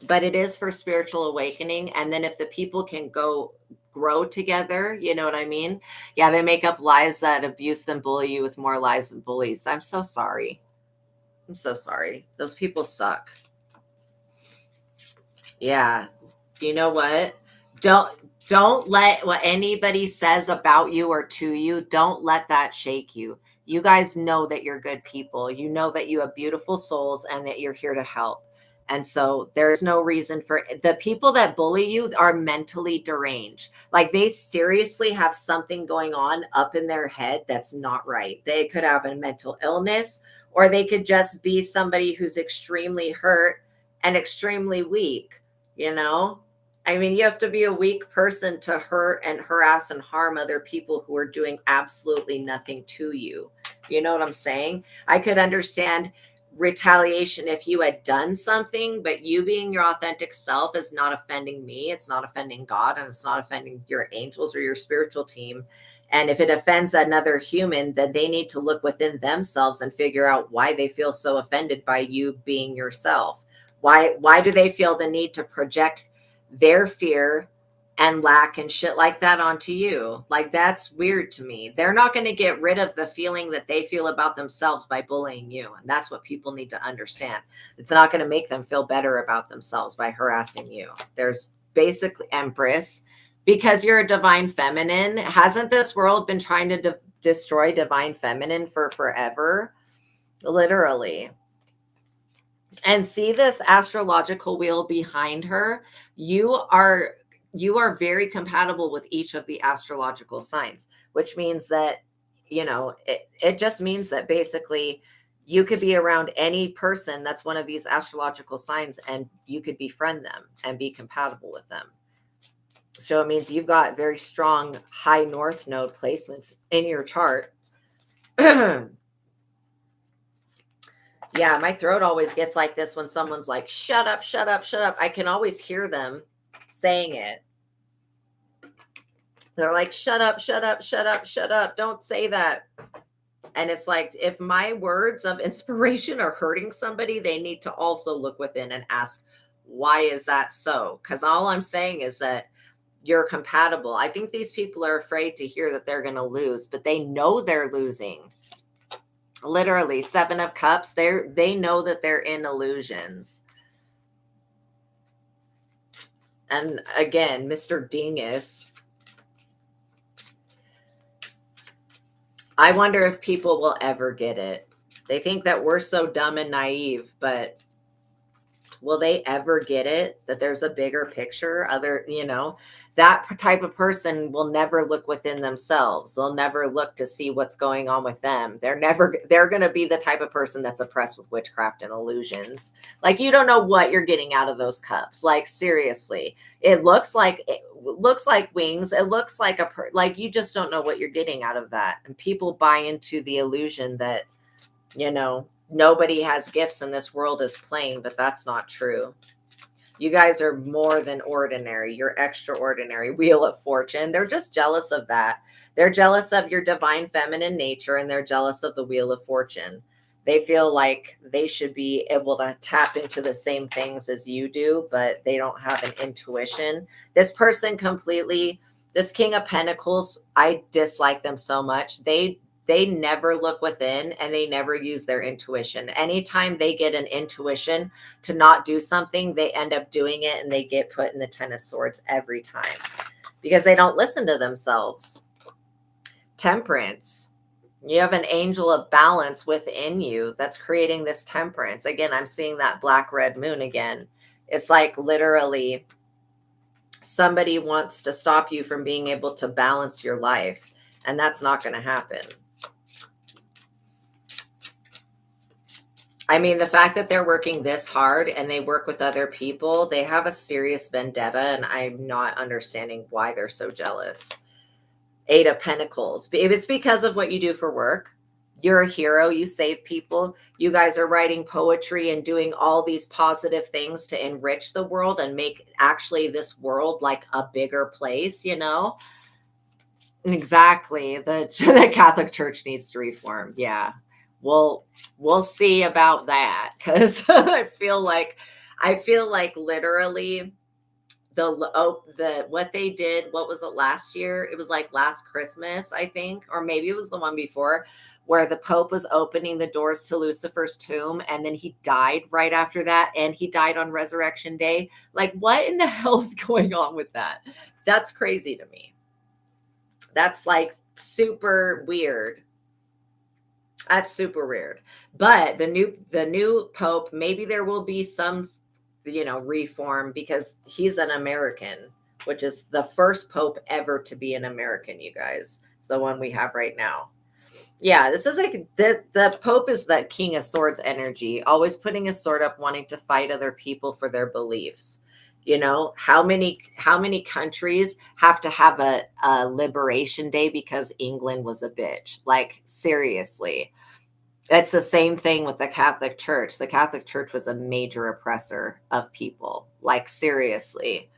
But it is for spiritual awakening. And then if the people can grow together, you know what I mean? Yeah, they make up lies that abuse them, bully you with more lies and bullies. I'm so sorry. I'm so sorry. Those people suck. Yeah. You know what? Don't let what anybody says about you or to you, don't let that shake you. You guys know that you're good people. You know that you have beautiful souls and that you're here to help. And so there's no reason for the people that bully you are mentally deranged. Like they seriously have something going on up in their head that's not right. They could have a mental illness, or they could just be somebody who's extremely hurt and extremely weak, you know? I mean, you have to be a weak person to hurt and harass and harm other people who are doing absolutely nothing to you. You know what I'm saying? I could understand retaliation if you had done something, but you being your authentic self is not offending me. It's not offending God, and it's not offending your angels or your spiritual team. And if it offends another human, then they need to look within themselves and figure out why they feel so offended by you being yourself. Why do they feel the need to project their fear and lack and shit like that onto you? Like, that's weird to me. They're not going to get rid of the feeling that they feel about themselves by bullying you. And that's what people need to understand. It's not going to make them feel better about themselves by harassing you. There's basically Empress, because you're a divine feminine. Hasn't this world been trying to destroy divine feminine for forever? Literally. And see this astrological wheel behind her. You are very compatible with each of the astrological signs, which means that, you know, it just means that basically you could be around any person that's one of these astrological signs, and you could befriend them and be compatible with them. So it means you've got very strong high north node placements in your chart. Yeah, my throat always gets like this when someone's like, shut up, shut up, shut up. I can always hear them saying it. They're like, shut up, shut up, shut up, shut up. Don't say that. And it's like, if my words of inspiration are hurting somebody, they need to also look within and ask, why is that so? Because all I'm saying is that you're compatible. I think these people are afraid to hear that they're going to lose, but they know they're losing. Literally, 7 of Cups, they know that they're in illusions. And again, Mr. Dingus, I wonder if people will ever get it. They think that we're so dumb and naive, but will they ever get it? That there's a bigger picture? That type of person will never look within themselves. They'll never look to see what's going on with them. They're going to be the type of person that's oppressed with witchcraft and illusions. Like, you don't know what you're getting out of those cups. Like, seriously, it looks like wings. It looks like like, you just don't know what you're getting out of that. And people buy into the illusion that, nobody has gifts and this world is plain, but that's not true. You guys are more than ordinary. You're extraordinary. Wheel of Fortune. They're just jealous of that. They're jealous of your divine feminine nature, and they're jealous of the Wheel of Fortune. They feel like they should be able to tap into the same things as you do, but they don't have an intuition. This person completely This King of Pentacles, I dislike them so much. They never look within and they never use their intuition. Anytime they get an intuition to not do something, they end up doing it and they get put in the Ten of Swords every time because they don't listen to themselves. Temperance. You have an angel of balance within you that's creating this temperance. Again, I'm seeing that black red moon again. It's like literally somebody wants to stop you from being able to balance your life, and that's not going to happen. I mean, the fact that they're working this hard and they work with other people, they have a serious vendetta, and I'm not understanding why they're so jealous. Eight of Pentacles. It's because of what you do for work. You're a hero. You save people. You guys are writing poetry and doing all these positive things to enrich the world and make actually this world like a bigger place, you know? Exactly. The Catholic Church needs to reform. Yeah. We'll see about that, because I feel like literally the what they did, what was it, last year? It was like last Christmas, I think, or maybe it was the one before, where the Pope was opening the doors to Lucifer's tomb and then he died right after that, and he died on Resurrection Day. Like, what in the hell is going on with that? That's crazy to me. That's like super weird. That's super weird. But the new Pope, maybe there will be some, reform, because he's an American, which is the first Pope ever to be an American, you guys. It's the one we have right now. Yeah, this is like the Pope is that King of Swords energy, always putting his sword up, wanting to fight other people for their beliefs. How many countries have to have a liberation day because England was a bitch? Like, seriously. It's the same thing with the Catholic Church. The Catholic Church was a major oppressor of people. Like, seriously.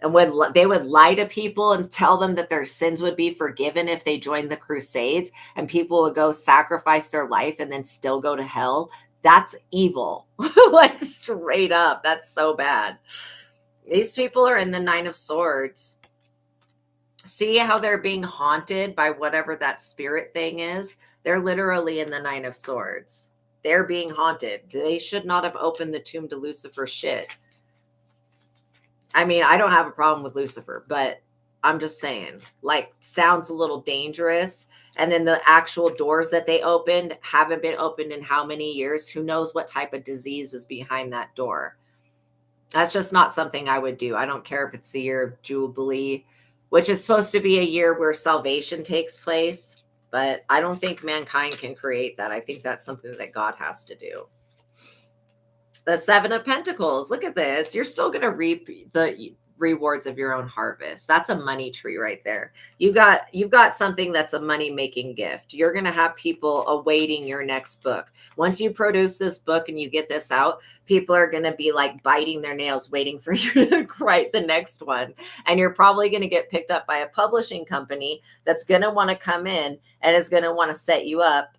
And when they would lie to people and tell them that their sins would be forgiven if they joined the Crusades, and people would go sacrifice their life and then still go to hell. That's evil. Like, straight up. That's so bad. These people are in the Nine of Swords. See how they're being haunted by whatever that spirit thing is? They're literally in the Nine of Swords. They're being haunted. They should not have opened the tomb to Lucifer. Shit. I mean, I don't have a problem with Lucifer, but I'm just saying, like, sounds a little dangerous. And then the actual doors that they opened haven't been opened in how many years? Who knows what type of disease is behind that door? That's just not something I would do. I don't care if it's the year of Jubilee, which is supposed to be a year where salvation takes place. But I don't think mankind can create that. I think that's something that God has to do. The Seven of Pentacles. Look at this. You're still going to reap the rewards of your own harvest. That's a money tree right there. You've got something that's a money-making gift. You're going to have people awaiting your next book. Once you produce this book and you get this out, people are going to be like biting their nails waiting for you to write the next one. And you're probably going to get picked up by a publishing company that's going to want to come in and is going to want to set you up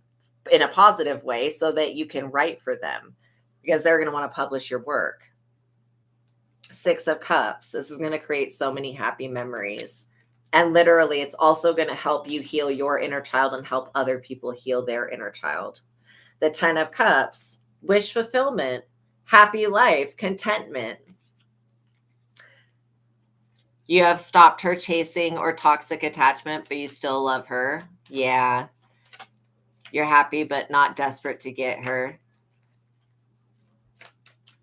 in a positive way so that you can write for them, because they're going to want to publish your work. Six of Cups. This is going to create so many happy memories. And literally, it's also going to help you heal your inner child and help other people heal their inner child. The 10 of Cups. Wish fulfillment. Happy life. Contentment. You have stopped her chasing or toxic attachment, but you still love her. Yeah. You're happy, but not desperate to get her.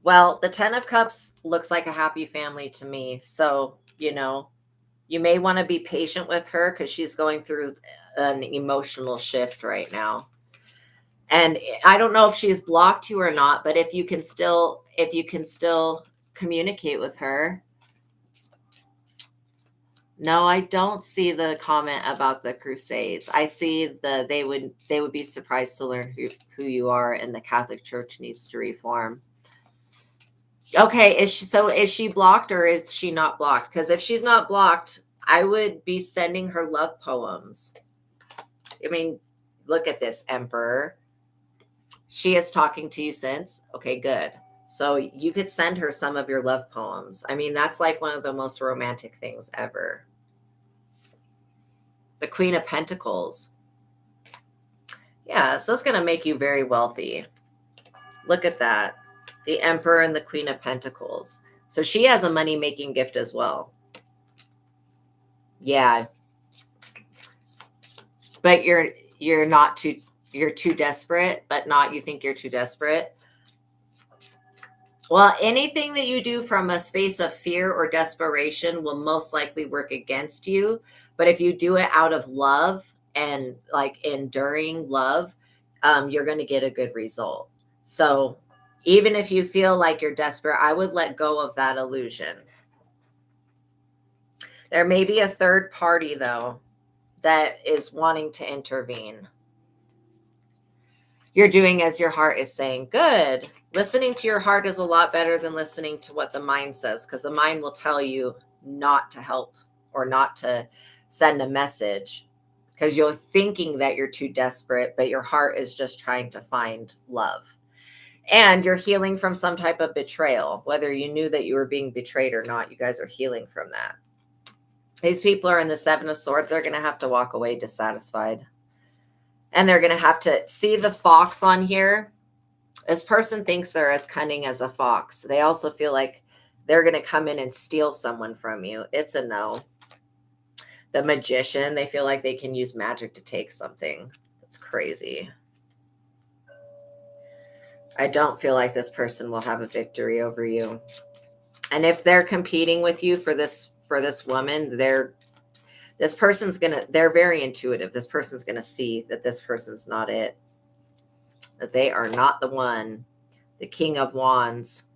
Well, the 10 of Cups looks like a happy family to me. So, you may want to be patient with her because she's going through an emotional shift right now. And I don't know if she's blocked you or not, but if you can still communicate with her. No, I don't see the comment about the Crusades. I see they would be surprised to learn who you are, and the Catholic Church needs to reform. Okay, is she blocked or is she not blocked? Because if she's not blocked, I would be sending her love poems. I mean, look at this, Emperor. She is talking to you since? Okay, good. So you could send her some of your love poems. I mean, that's like one of the most romantic things ever. The Queen of Pentacles. Yeah, so it's going to make you very wealthy. Look at that. The Emperor and the Queen of Pentacles. So she has a money-making gift as well. Yeah. But you're too desperate, but not you think you're too desperate. Well, anything that you do from a space of fear or desperation will most likely work against you. But if you do it out of love and like enduring love, you're going to get a good result. So even if you feel like you're desperate, I would let go of that illusion. There may be a third party, though, that is wanting to intervene. You're doing as your heart is saying. Good. Listening to your heart is a lot better than listening to what the mind says, because the mind will tell you not to help or not to send a message because you're thinking that you're too desperate, but your heart is just trying to find love. And you're healing from some type of betrayal, whether you knew that you were being betrayed or not. You guys are healing from that. These people are in the Seven of Swords. They're going to have to walk away dissatisfied. And they're going to have to see the fox on here. This person thinks they're as cunning as a fox. They also feel like they're going to come in and steal someone from you. It's a no. The Magician, they feel like they can use magic to take something. That's crazy. I don't feel like this person will have a victory over you. And if they're competing with you for this woman, they're very intuitive. This person's going to see that this person's not it. That they are not the one. The King of Wands.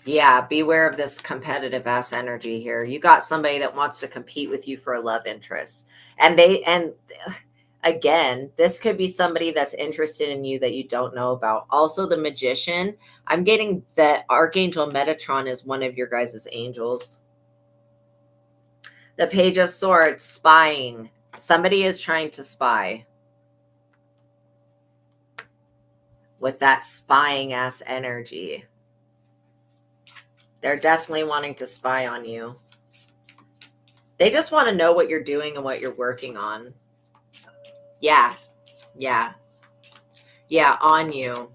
Yeah, beware of this competitive ass energy here. You got somebody that wants to compete with you for a love interest. And again, this could be somebody that's interested in you that you don't know about. Also, the Magician. I'm getting that Archangel Metatron is one of your guys' angels. The Page of Swords, spying. Somebody is trying to spy. With that spying ass energy. They're definitely wanting to spy on you. They just want to know what you're doing and what you're working on. Yeah. Yeah. Yeah, on you.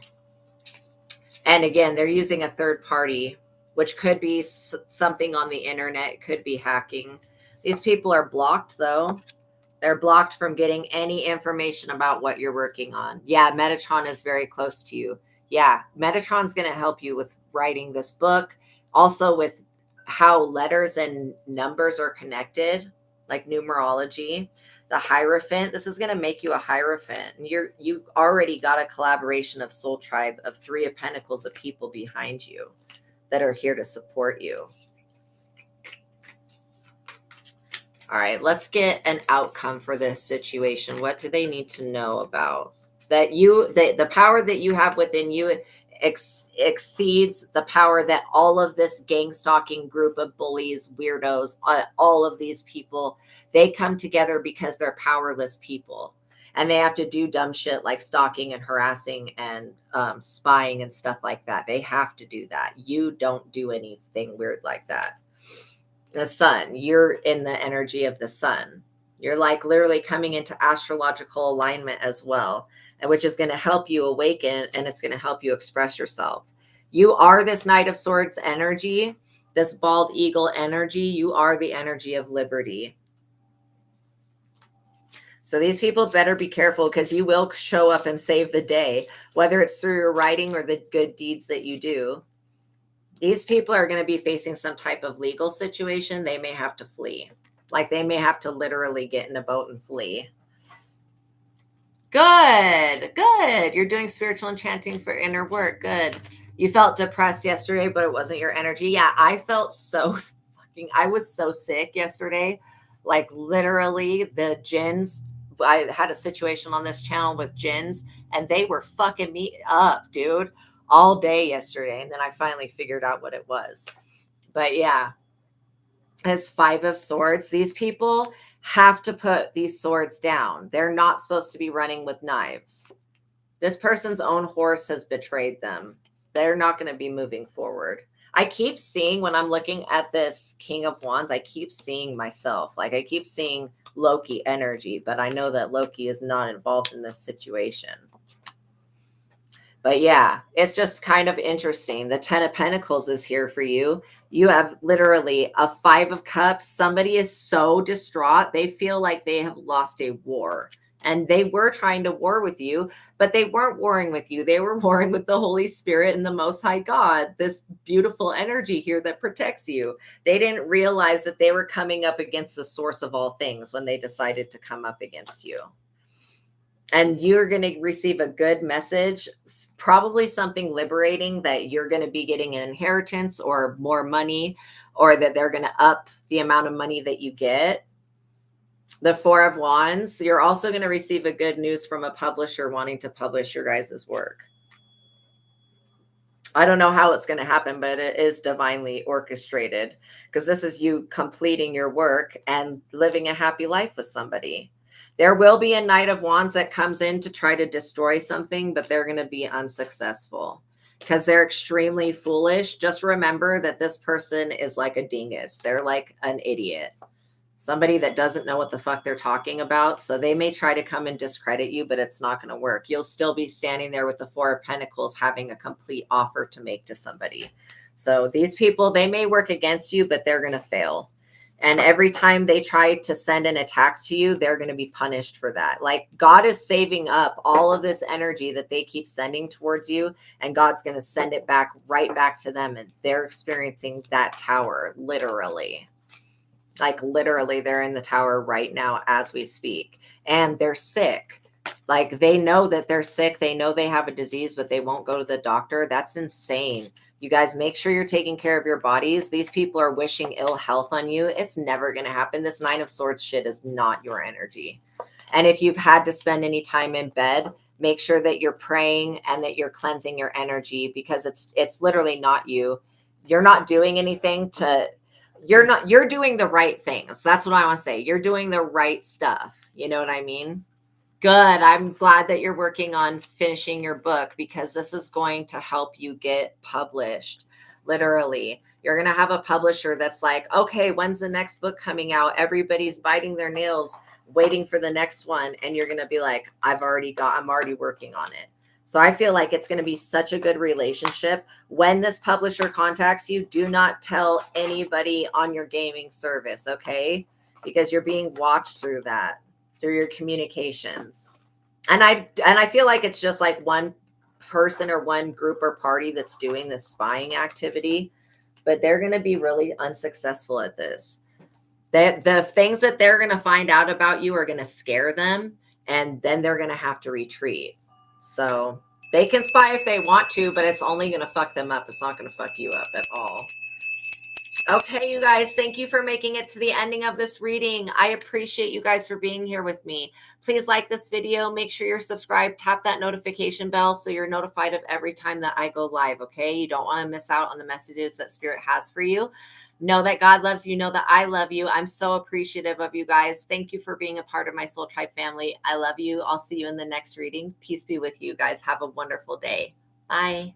And again, they're using a third party, which could be something on the internet. It could be hacking. These people are blocked, though. They're blocked from getting any information about what you're working on. Yeah, Metatron is very close to you. Yeah, Metatron's going to help you with writing this book. Also with how letters and numbers are connected, like numerology. The Hierophant, this is going to make you a Hierophant. And you've already got a collaboration of Soul Tribe of Three of Pentacles of people behind you that are here to support you. All right, let's get an outcome for this situation. What do they need to know about? That the power that you have within you exceeds the power that all of this gang stalking group of bullies, weirdos, all of these people, they come together because they're powerless people. And they have to do dumb shit like stalking and harassing and spying and stuff like that. They have to do that. You don't do anything weird like that. The sun, you're in the energy of the sun. You're like literally coming into astrological alignment as well, and which is going to help you awaken and it's going to help you express yourself. You are this Knight of Swords energy, this bald eagle energy. You are the energy of liberty. So these people better be careful because you will show up and save the day, whether it's through your writing or the good deeds that you do. These people are going to be facing some type of legal situation. They may have to flee. Like they may have to literally get in a boat and flee. Good, good. You're doing spiritual enchanting for inner work. Good. You felt depressed yesterday, but it wasn't your energy. Yeah, I felt I was so sick yesterday. Like literally the jinns. I had a situation on this channel with jinns and they were fucking me up, dude. All day yesterday, and then I finally figured out what it was. But yeah, as Five of Swords, these people have to put these swords down. They're not supposed to be running with knives. This person's own horse has betrayed them. They're not going to be moving forward. I keep seeing when I'm looking at this King of Wands, I keep seeing myself. Like I keep seeing Loki energy, but I know that Loki is not involved in this situation. But yeah, it's just kind of interesting. The 10 of Pentacles is here for you. You have literally a 5 of Cups. Somebody is so distraught. They feel like they have lost a war. And they were trying to war with you, but they weren't warring with you. They were warring with the Holy Spirit and the Most High God, this beautiful energy here that protects you. They didn't realize that they were coming up against the source of all things when they decided to come up against you. And you're going to receive a good message, probably something liberating, that you're going to be getting an inheritance or more money, or that they're going to up the amount of money that you get. The 4 of Wands, you're also going to receive a good news from a publisher wanting to publish your guys' work. I don't know how it's going to happen, but it is divinely orchestrated, because this is you completing your work and living a happy life with somebody. There will be a Knight of Wands that comes in to try to destroy something, but they're going to be unsuccessful because they're extremely foolish. Just remember that this person is like a dingus. They're like an idiot. Somebody that doesn't know what the fuck they're talking about. So they may try to come and discredit you, but it's not going to work. You'll still be standing there with the 4 of Pentacles having a complete offer to make to somebody. So these people, they may work against you, but they're going to fail. And every time they try to send an attack to you, they're going to be punished for that. Like God is saving up all of this energy that they keep sending towards you, and God's going to send it back right back to them. And they're experiencing that tower, literally. Like literally, they're in the tower right now as we speak, and they're sick. Like they know that they're sick. They know they have a disease, but they won't go to the doctor. That's insane. You guys, make sure you're taking care of your bodies. These people are wishing ill health on you. It's never going to happen. This 9 of Swords shit is not your energy. And if you've had to spend any time in bed, make sure that you're praying and that you're cleansing your energy, because it's literally not you. You're not doing anything to, you're doing the right things. That's what I want to say. You're doing the right stuff. You know what I mean? Good. I'm glad that you're working on finishing your book, because this is going to help you get published. Literally, you're going to have a publisher that's like, okay, when's the next book coming out? Everybody's biting their nails waiting for the next one. And you're going to be like, I'm already working on it. So I feel like it's going to be such a good relationship. When this publisher contacts you, do not tell anybody on your gaming service, okay? Because you're being watched through that. Through your communications. And I feel like it's just like one person or one group or party that's doing this spying activity, but they're going to be really unsuccessful at this. The things that they're going to find out about you are going to scare them, and then they're going to have to retreat. So they can spy if they want to, but it's only going to fuck them up. It's not going to fuck you up at all. Okay, you guys, thank you for making it to the ending of this reading. I appreciate you guys for being here with me. Please like this video. Make sure you're subscribed. Tap that notification bell so you're notified of every time that I go live, okay? You don't want to miss out on the messages that Spirit has for you. Know that God loves you. Know that I love you. I'm so appreciative of you guys. Thank you for being a part of my Soul Tribe family. I love you. I'll see you in the next reading. Peace be with you guys. Have a wonderful day. Bye.